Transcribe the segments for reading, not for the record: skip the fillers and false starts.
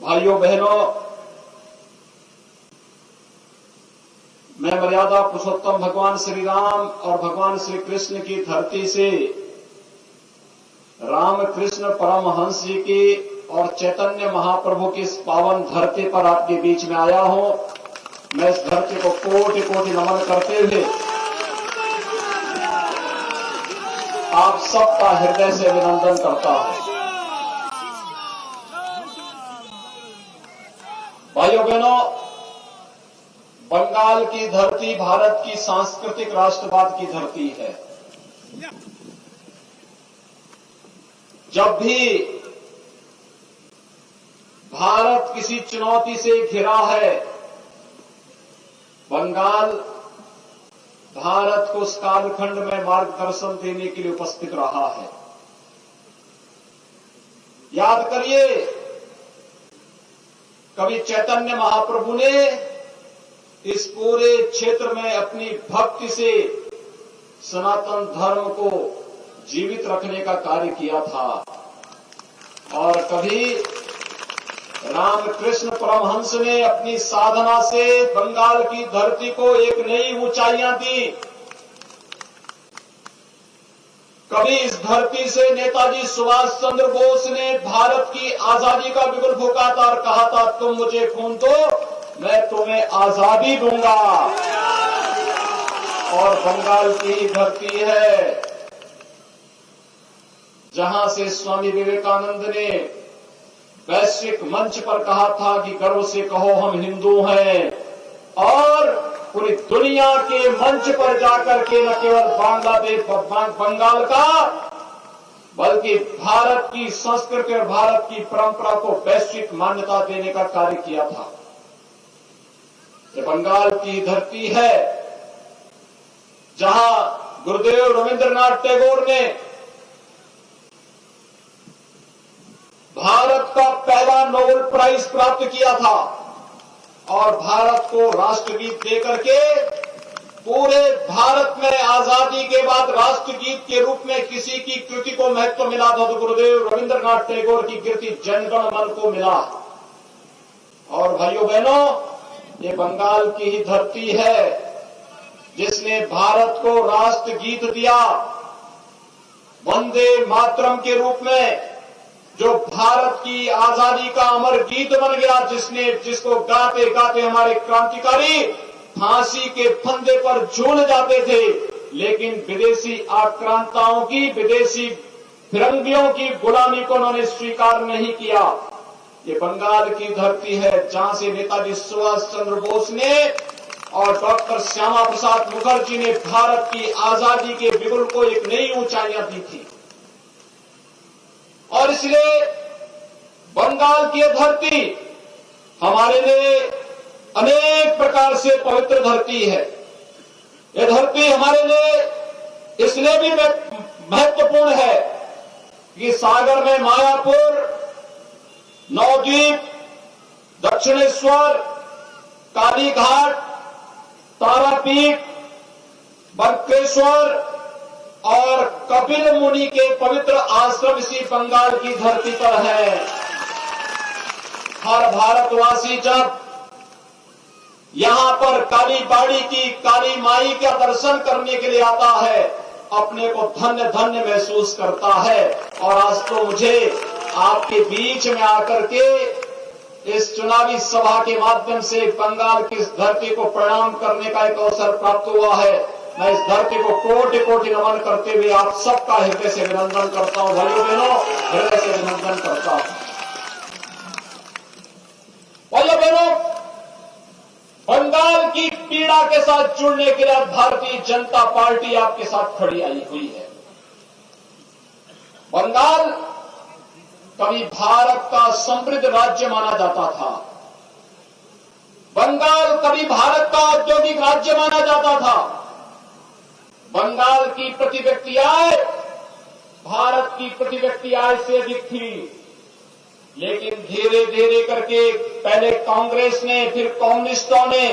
भाइयों बहनों, मैं मर्यादा पुरुषोत्तम भगवान श्री राम और भगवान श्री कृष्ण की धरती से रामकृष्ण परमहंस जी की और चैतन्य महाप्रभु की इस पावन धरती पर आपके बीच में आया हूं। मैं इस धरती को कोटि कोटि नमन करते हुए आप सबका हृदय से अभिनंदन करता हूं। भाइयों बहनों, बंगाल की धरती भारत की सांस्कृतिक राष्ट्रवाद की धरती है। जब भी भारत किसी चुनौती से घिरा है, बंगाल भारत को उस कालखंड में मार्गदर्शन देने के लिए उपस्थित रहा है। याद करिए, कभी चैतन्य महाप्रभु ने इस पूरे क्षेत्र में अपनी भक्ति से सनातन धर्म को जीवित रखने का कार्य किया था, और कभी रामकृष्ण परमहंस ने अपनी साधना से बंगाल की धरती को एक नई ऊंचाइयां दी। कभी इस धरती से नेताजी सुभाष चंद्र बोस ने भारत की आजादी का बिगुल फूंका था और कहा था, तुम मुझे खून दो, मैं तुम्हें आजादी दूंगा। और बंगाल की धरती है जहां से स्वामी विवेकानंद ने वैश्विक मंच पर कहा था कि गर्व से कहो हम हिंदू हैं, और पूरी दुनिया के मंच पर जाकर के न केवल बांग्लादेश बंगाल का बल्कि भारत की संस्कृति और भारत की परंपरा को वैश्विक मान्यता देने का कार्य किया था। ये बंगाल की धरती है जहां गुरुदेव रविंद्रनाथ टैगोर ने भारत का पहला नोबेल प्राइज प्राप्त किया था, और भारत को राष्ट्रगीत देकर के पूरे भारत में आजादी के बाद राष्ट्रगीत के रूप में किसी की कृति को महत्व मिला था तो गुरुदेव रविंद्रनाथ टैगोर की कृति जन गण मन को मिला। और भाइयों बहनों, ये बंगाल की ही धरती है जिसने भारत को राष्ट्रगीत दिया वंदे मातरम के रूप में, जो भारत की आजादी का अमर गीत बन गया, जिसको गाते गाते हमारे क्रांतिकारी फांसी के फंदे पर झूल जाते थे, लेकिन विदेशी आक्रांताओं की, विदेशी फिरंगियों की गुलामी को उन्होंने स्वीकार नहीं किया। ये बंगाल की धरती है जहां से नेताजी सुभाष चंद्र बोस ने और डॉक्टर श्यामा प्रसाद मुखर्जी ने भारत की आजादी के बिगुल को एक नई ऊंचाइयां दी थी। और इसलिए बंगाल की धरती हमारे लिए अनेक प्रकार से पवित्र धरती है। यह धरती हमारे लिए इसलिए भी महत्वपूर्ण है कि सागर में मायापुर, नवद्वीप, दक्षिणेश्वर, कालीघाट, तारापीठ, बंकेश्वर और कपिल मुनि के पवित्र आश्रम इसी बंगाल की धरती पर है। हर भारतवासी जब यहां पर काली बाड़ी की काली माई का दर्शन करने के लिए आता है, अपने को धन्य धन्य महसूस करता है। और आज तो मुझे आपके बीच में आकर के इस चुनावी सभा के माध्यम से बंगाल की इस धरती को प्रणाम करने का एक अवसर प्राप्त हुआ है। मैं इस धरती को कोटि कोटि नमन करते हुए आप सबका हृदय से अभिनंदन करता हूं। भाइयों बहनों, हृदय से अभिनंदन करता हूं। भाइयों बहनों, बंगाल की पीड़ा के साथ जुड़ने के लिए भारतीय जनता पार्टी आपके साथ खड़ी आई हुई है। बंगाल कभी भारत का समृद्ध राज्य माना जाता था। बंगाल कभी भारत का औद्योगिक राज्य माना जाता था। बंगाल की प्रति व्यक्ति आय भारत की प्रति व्यक्ति आय से अधिक थी, लेकिन धीरे धीरे करके पहले कांग्रेस ने, फिर कम्युनिस्टों ने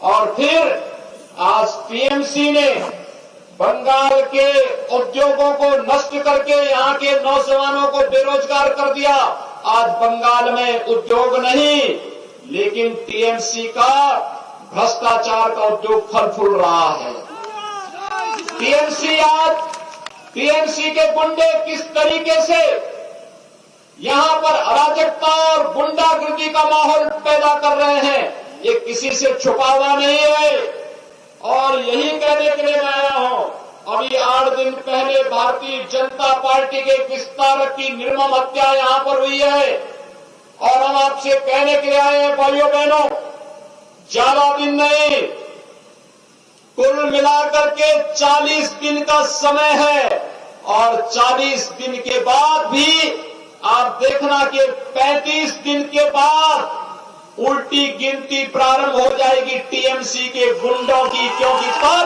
और फिर आज टीएमसी ने बंगाल के उद्योगों को नष्ट करके यहां के नौजवानों को बेरोजगार कर दिया। आज बंगाल में उद्योग नहीं, लेकिन टीएमसी का भ्रष्टाचार का उद्योग फल फूल रहा है। टीएमसी के गुंडे किस तरीके से यहां पर अराजकता और गुंडागर्दी का माहौल पैदा कर रहे हैं, ये किसी से छुपा हुआ नहीं है। और यही कहने के लिए मैं आया हूं, अभी 8 दिन पहले भारतीय जनता पार्टी के एक विस्तारक की निर्मम हत्या यहां पर हुई है, और हम आपसे कहने के लिए आए हैं भाइयों बहनों, ज्यादा दिन नहीं, कुल मिलाकर के 40 दिन का समय है, और 40 दिन के बाद भी आप देखना कि 35 दिन के बाद उल्टी गिनती प्रारंभ हो जाएगी टीएमसी के गुंडों की, क्योंकि तब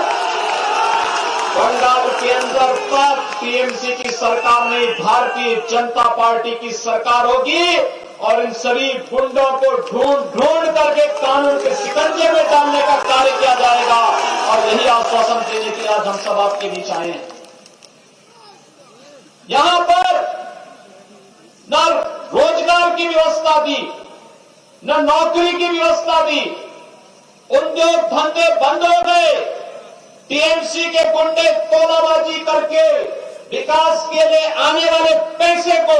बंगाल के अंदर तब टीएमसी की सरकार नहीं, भारतीय जनता पार्टी की सरकार होगी, और इन सभी गुंडों को ढूंढ करके कानून के शिकंजे में डालने का कार्य किया जाएगा। और यही आश्वासन देने के लिए आज हम सब आपके बीच आए हैं। यहां पर न रोजगार की व्यवस्था दी, न नौकरी की व्यवस्था दी, उद्योग धंधे बंद हो गए। टीएमसी के गुंडे तोलाबाजी करके विकास के लिए आने वाले पैसे को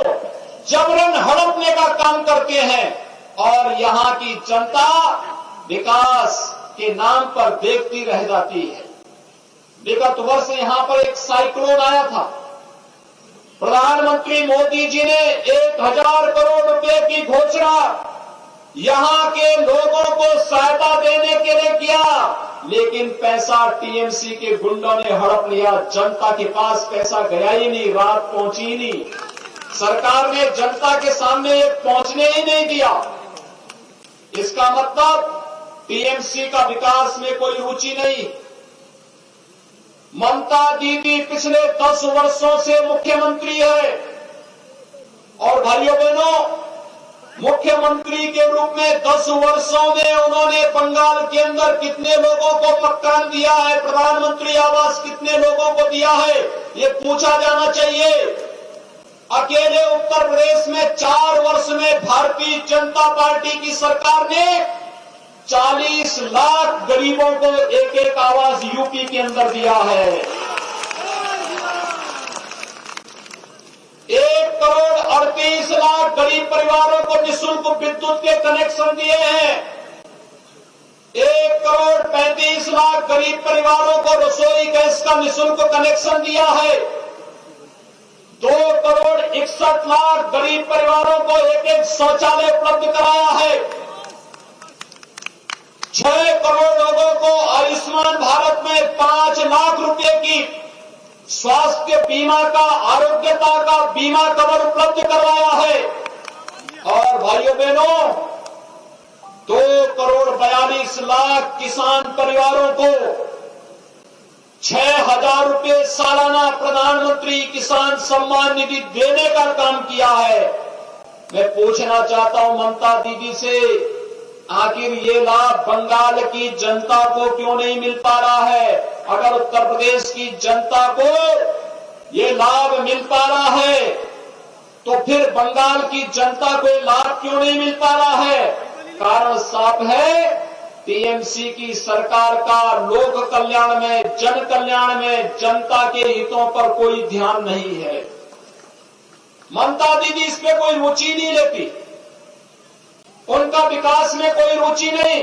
जबरन हड़पने का काम करते हैं, और यहां की जनता विकास के नाम पर देखती रह जाती है। विगत वर्ष यहां पर एक साइक्लोन आया था, प्रधानमंत्री मोदी जी ने 1000 करोड़ रुपए की घोषणा यहां के लोगों को सहायता देने के लिए किया, लेकिन पैसा टीएमसी के गुंडों ने हड़प लिया। जनता के पास पैसा गया ही नहीं, राहत पहुंची ही नहीं। सरकार ने जनता के सामने ये पहुंचने ही नहीं दिया। इसका मतलब टीएमसी का विकास में कोई रुचि नहीं। ममता दीदी पिछले 10 वर्षों से मुख्यमंत्री है, और भाइयों बहनों, मुख्यमंत्री के रूप में 10 वर्षों में उन्होंने बंगाल के अंदर कितने लोगों को मकान दिया है, प्रधानमंत्री आवास कितने लोगों को दिया है, ये पूछा जाना चाहिए। अकेले उत्तर प्रदेश में 4 वर्ष में भारतीय जनता पार्टी की सरकार ने 40 लाख गरीबों को एक आवास यूपी के अंदर दिया है। 1,38,00,000 गरीब परिवारों को निःशुल्क विद्युत के कनेक्शन दिए हैं। 1,35,00,000 गरीब परिवारों को रसोई गैस का निःशुल्क कनेक्शन दिया है। 2,61,00,000 गरीब परिवारों को एक शौचालय उपलब्ध कराया है। 6 करोड़ लोगों को आयुष्मान भारत में 5 लाख रुपए की स्वास्थ्य बीमा का, आरोग्यता का बीमा कवर उपलब्ध करवाया है। और भाइयों बहनों, 2,42,00,000 किसान परिवारों को 6,000 रुपए सालाना प्रधानमंत्री किसान सम्मान निधि देने का काम किया है। मैं पूछना चाहता हूं ममता दीदी से, आखिर ये लाभ बंगाल की जनता को क्यों नहीं मिल पा रहा है? अगर उत्तर प्रदेश की जनता को ये लाभ मिल पा रहा है, तो फिर बंगाल की जनता को ये लाभ क्यों नहीं मिल पा रहा है? कारण साफ है, टीएमसी की सरकार का लोक कल्याण में, जन कल्याण में, जनता के हितों पर कोई ध्यान नहीं है। ममता दीदी इसमें कोई रुचि नहीं लेती, उनका विकास में कोई रुचि नहीं।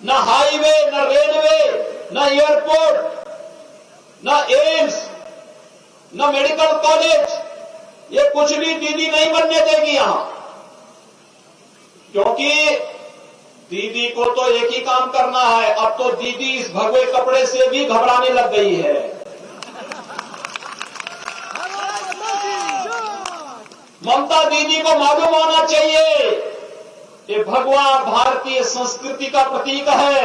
न हाईवे, न रेलवे, न एयरपोर्ट, न एम्स, न मेडिकल कॉलेज, ये कुछ भी दीदी नहीं बनने देगी यहां, क्योंकि दीदी को तो एक ही काम करना है। अब तो दीदी इस भगवे कपड़े से भी घबराने लग गई है। ममता दीदी को मालूम होना चाहिए कि भगवा भारतीय संस्कृति का प्रतीक है।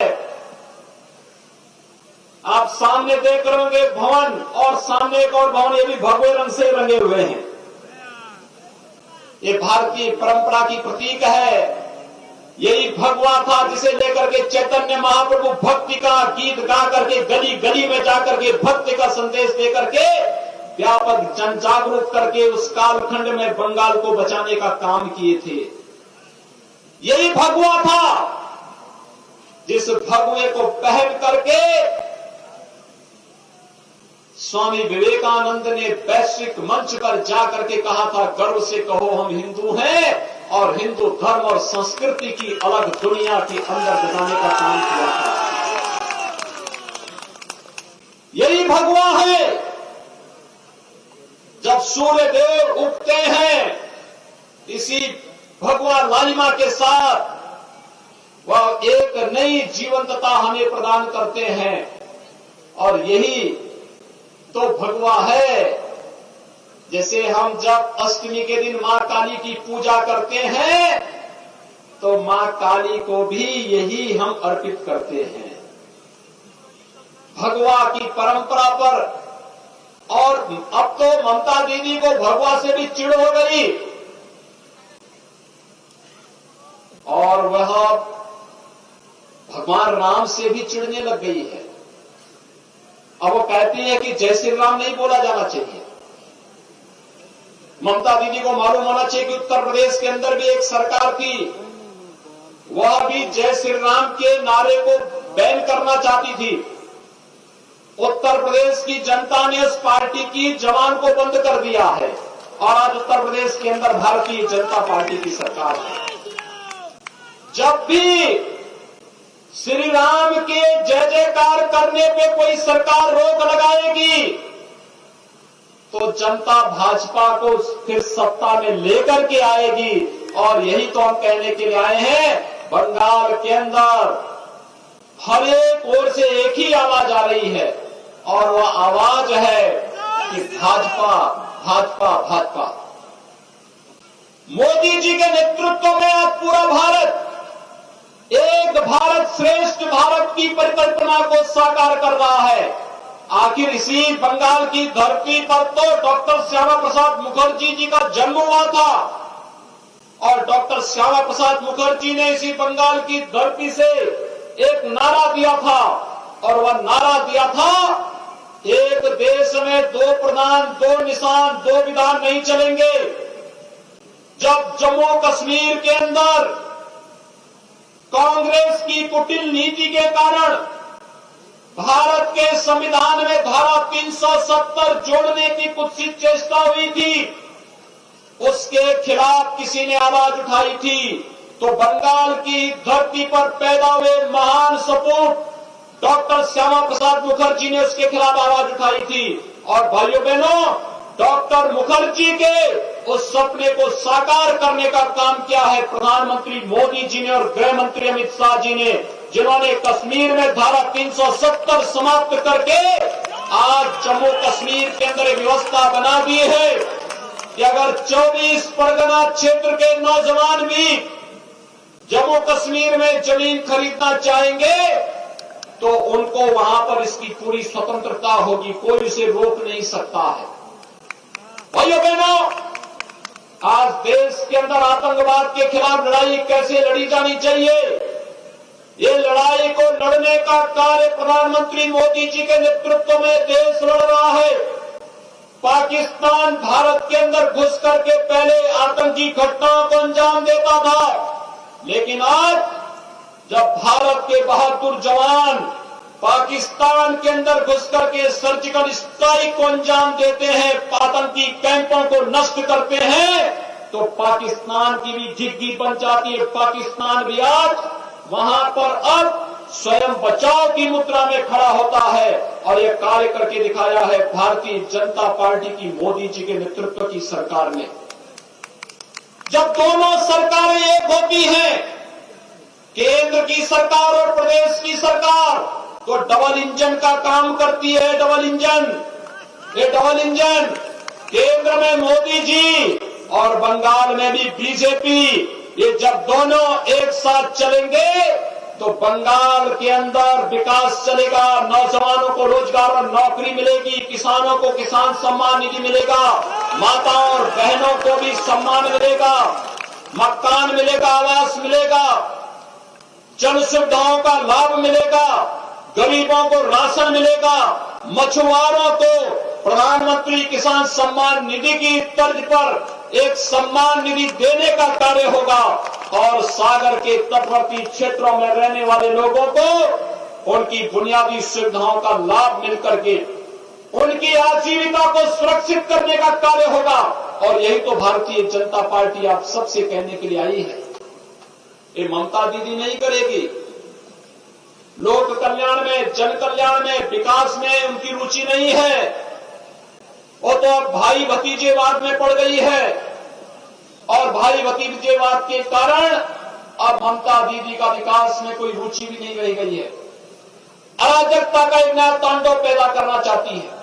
आप सामने देख रहे होंगे भवन, और सामने एक और भवन, ये भी भगवे रंग से रंगे हुए हैं। ये भारतीय परंपरा की प्रतीक है। यही भगवा था जिसे लेकर के चैतन्य महाप्रभु भक्ति का गीत गा करके गली गली में जाकर के भक्ति का संदेश देकर के व्यापक जन जागरूक करके उस कालखंड में बंगाल को बचाने का काम किए थे। यही भगवा था जिस भगवे को पहन करके स्वामी विवेकानंद ने वैश्विक मंच पर जाकर के कहा था, गर्व से कहो हम हिंदू हैं, और हिंदू धर्म और संस्कृति की अलग दुनिया के अंदर बताने का काम किया था। यही भगवा है। जब सूर्य देव उगते हैं, इसी भगवा लालिमा के साथ वह एक नई जीवंतता हमें प्रदान करते हैं, और यही तो भगवा है। जैसे हम जब अष्टमी के दिन मां काली की पूजा करते हैं, तो मां काली को भी यही हम अर्पित करते हैं, भगवा की परंपरा पर। और अब तो ममता दीदी को भगवा से भी चिढ़ हो गई, और वह भगवान राम से भी चिढ़ने लग गई है। अब वो कहती है कि जय श्री राम नहीं बोला जाना चाहिए। ममता दीदी को मालूम होना चाहिए कि उत्तर प्रदेश के अंदर भी एक सरकार थी, वह भी जय श्री राम के नारे को बैन करना चाहती थी। उत्तर प्रदेश की जनता ने उस पार्टी की जबान को बंद कर दिया है, और आज उत्तर प्रदेश के अंदर भारतीय जनता पार्टी की सरकार है। जब भी श्री राम के जय जयकार करने पे कोई सरकार रोक लगाएगी, तो जनता भाजपा को फिर सत्ता में लेकर के आएगी। और यही तो हम कहने के लिए आए हैं। बंगाल के अंदर हर एक ओर से एक ही आवाज आ रही है, और वह आवाज है कि भाजपा भाजपा भाजपा। मोदी जी के नेतृत्व में आज पूरा भारत एक भारत श्रेष्ठ भारत की परिकल्पना को साकार कर रहा है। आखिर इसी बंगाल की धरती पर तो डॉक्टर श्यामा प्रसाद मुखर्जी जी का जन्म हुआ था, और डॉक्टर श्यामा प्रसाद मुखर्जी ने इसी बंगाल की धरती से एक नारा दिया था, और वह नारा दिया था, एक देश में दो प्रधान, दो निशान, दो विधान नहीं चलेंगे। जब जम्मू कश्मीर के अंदर कांग्रेस की कुटिल नीति के कारण भारत के संविधान में धारा 370 जोड़ने की कुत्सित चेष्टा हुई थी, उसके खिलाफ किसी ने आवाज उठाई थी, तो बंगाल की धरती पर पैदा हुए महान सपूत डॉक्टर श्यामा प्रसाद मुखर्जी ने उसके खिलाफ आवाज उठाई थी। और भाइयों बहनों, डॉक्टर मुखर्जी के उस सपने को साकार करने का काम किया है प्रधानमंत्री मोदी जी ने और गृह मंत्री अमित शाह जी ने, जिन्होंने कश्मीर में धारा 370 समाप्त करके आज जम्मू कश्मीर के अंदर एक व्यवस्था बना दी है कि अगर 24 परगना क्षेत्र के नौजवान भी जम्मू कश्मीर में जमीन खरीदना चाहेंगे, तो उनको वहां पर इसकी पूरी स्वतंत्रता होगी, कोई उसे रोक नहीं सकता है। भाइयों बहनों, आज देश के अंदर आतंकवाद के खिलाफ लड़ाई कैसे लड़ी जानी चाहिए, ये लड़ाई को लड़ने का कार्य प्रधानमंत्री मोदी जी के नेतृत्व में देश लड़ रहा है। पाकिस्तान भारत के अंदर घुस करके पहले आतंकी घटनाओं को अंजाम देता था, लेकिन आज जब भारत के बहादुर जवान पाकिस्तान के अंदर घुस करके सर्जिकल स्ट्राइक को अंजाम देते हैं, आतंकी कैंपों को नष्ट करते हैं, तो पाकिस्तान की भी झिग्गी बन जाती है। पाकिस्तान भी आज वहां पर अब स्वयं बचाव की मुद्रा में खड़ा होता है, और यह कार्य करके दिखाया है भारतीय जनता पार्टी की मोदी जी के नेतृत्व की सरकार ने। जब दोनों सरकारें एक होती हैं, केंद्र की सरकार और प्रदेश की सरकार, तो डबल इंजन का काम करती है। डबल इंजन, ये डबल इंजन, केंद्र में मोदी जी और बंगाल में भी बीजेपी, ये जब दोनों एक साथ चलेंगे तो बंगाल के अंदर विकास चलेगा, नौजवानों को रोजगार और नौकरी मिलेगी, किसानों को किसान सम्मान निधि मिलेगा, माताओं और बहनों को भी सम्मान मिलेगा, मकान मिलेगा, आवास मिलेगा, जन सुविधाओं का लाभ मिलेगा, गरीबों को राशन मिलेगा, मछुआरों को प्रधानमंत्री किसान सम्मान निधि की तर्ज पर एक सम्मान निधि देने का कार्य होगा और सागर के तटवर्ती क्षेत्रों में रहने वाले लोगों को उनकी बुनियादी सुविधाओं का लाभ मिलकर के उनकी आजीविका को सुरक्षित करने का कार्य होगा। और यही तो भारतीय जनता पार्टी आप सबसे कहने के लिए आई है। ये ममता दीदी नहीं करेगी। लोक कल्याण में, जन कल्याण में, विकास में उनकी रुचि नहीं है। वो तो अब भाई भतीजेवाद में पड़ गई है और भाई भतीजेवाद के कारण अब ममता दीदी का विकास में कोई रुचि भी नहीं रह गई है। अराजकता का एक नया तांडव पैदा करना चाहती है।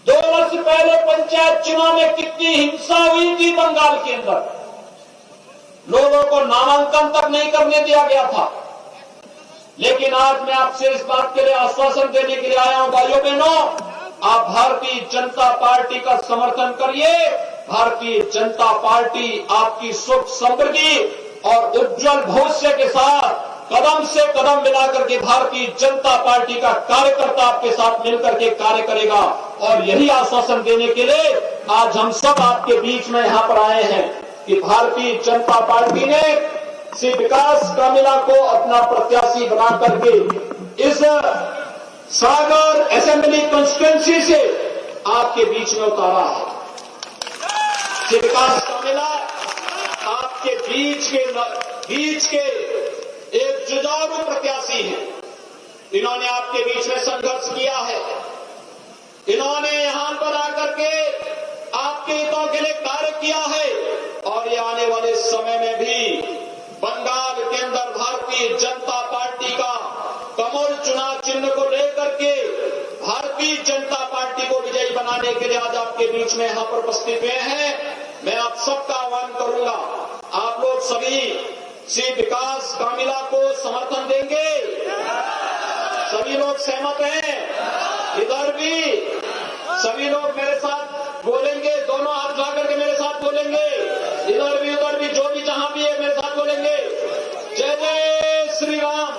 2 वर्ष पहले पंचायत चुनाव में कितनी हिंसा हुई थी बंगाल के अंदर। लोगों को नामांकन तक नहीं करने दिया गया था। लेकिन आज मैं आपसे इस बात के लिए आश्वासन देने के लिए आया हूं, भाइयों बहनों, आप भारतीय जनता पार्टी का समर्थन करिए। भारतीय जनता पार्टी आपकी सुख समृद्धि और उज्जवल भविष्य के साथ कदम से कदम मिलाकर के भारतीय जनता पार्टी का कार्यकर्ता आपके साथ मिलकर के कार्य करेगा। और यही आश्वासन देने के लिए आज हम सब आपके बीच में यहां पर आए हैं कि भारतीय जनता पार्टी ने श्री विकास कामिला को अपना प्रत्याशी बना करके इस सागर असेंबली कॉन्स्टिट्यूएंसी से आपके बीच में उतारा है। श्री विकास कामिला आपके बीच के एक जुझारू प्रत्याशी है। इन्होंने आपके बीच में संघर्ष किया है। इन्होंने यहां पर आकर के आपके हितों के लिए कार्य किया है और ये आने वाले समय में भी बंगाल के अंदर भारतीय जनता पार्टी का कमल चुनाव चिन्ह को लेकर के भारतीय जनता पार्टी को विजयी बनाने के लिए आज आपके बीच में यहां पर उपस्थित हुए हैं। मैं आप सबका आह्वान करूंगा, आप लोग सभी श्री विकास कामिला को समर्थन देंगे। सभी लोग सहमत हैं? इधर भी सभी लोग मेरे साथ बोलेंगे, दोनों हाथ ला करके मेरे साथ बोलेंगे। इधर भी उधर भी जो भी जहां भी है मेरे साथ बोलेंगे। जय जय श्री राम।